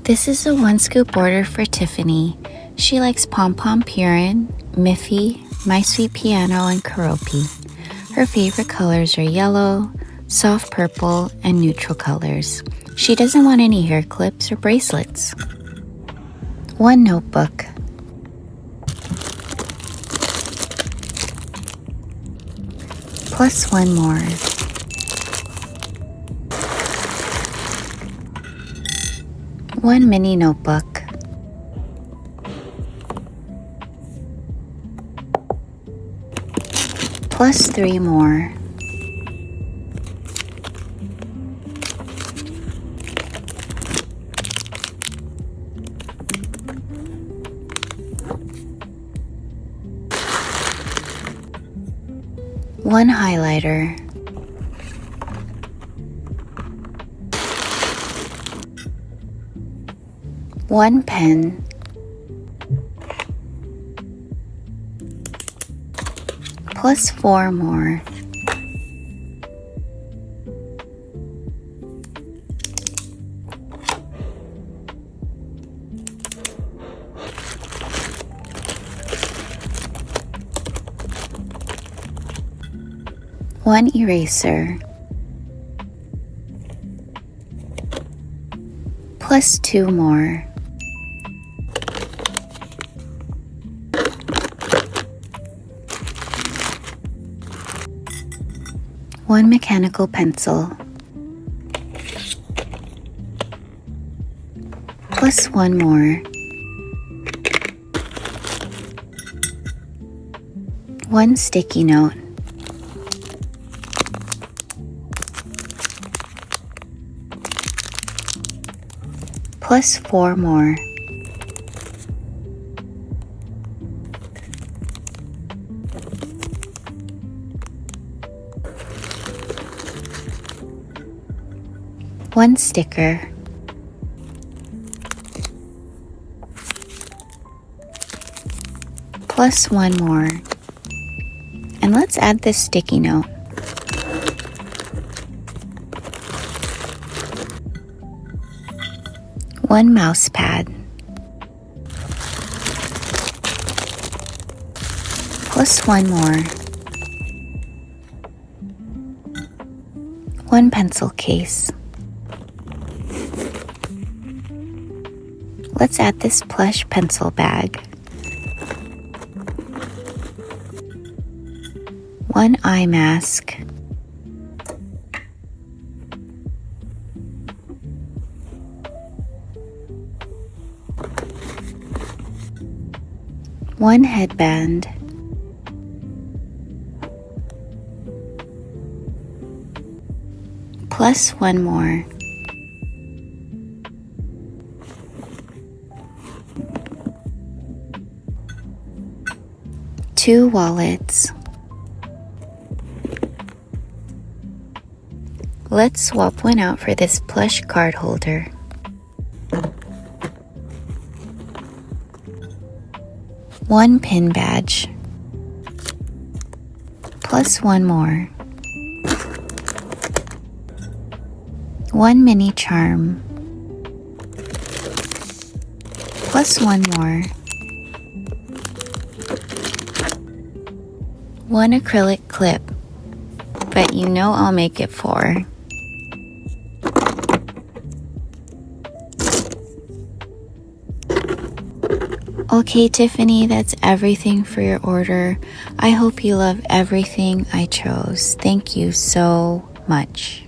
This is a 1-scoop order for Tiffany. She likes Pompompurin, Miffy, My Sweet Piano, and Karopi. Her favorite colors are yellow, soft purple, and neutral colors. She doesn't want any hair clips or bracelets. 1 notebook. Plus 1 more. One mini notebook. Plus 3 more. One highlighter. One pen. Plus 4 more. One eraser. Plus 2 more. One mechanical pencil. Plus 1 more. One sticky note. Plus 4 more. One sticker. Plus 1 more. And let's add this sticky note. One mouse pad. Plus 1 more. One pencil case. Let's add this plush pencil bag. One eye mask. One headband. Plus 1 more. Two wallets. Let's swap one out for this plush card holder. One pin badge. Plus 1 more. One mini charm. Plus 1 more. One acrylic clip, but you know I'll make it 4. Okay, Tiffany, that's everything for your order. I hope you love everything I chose. Thank you so much.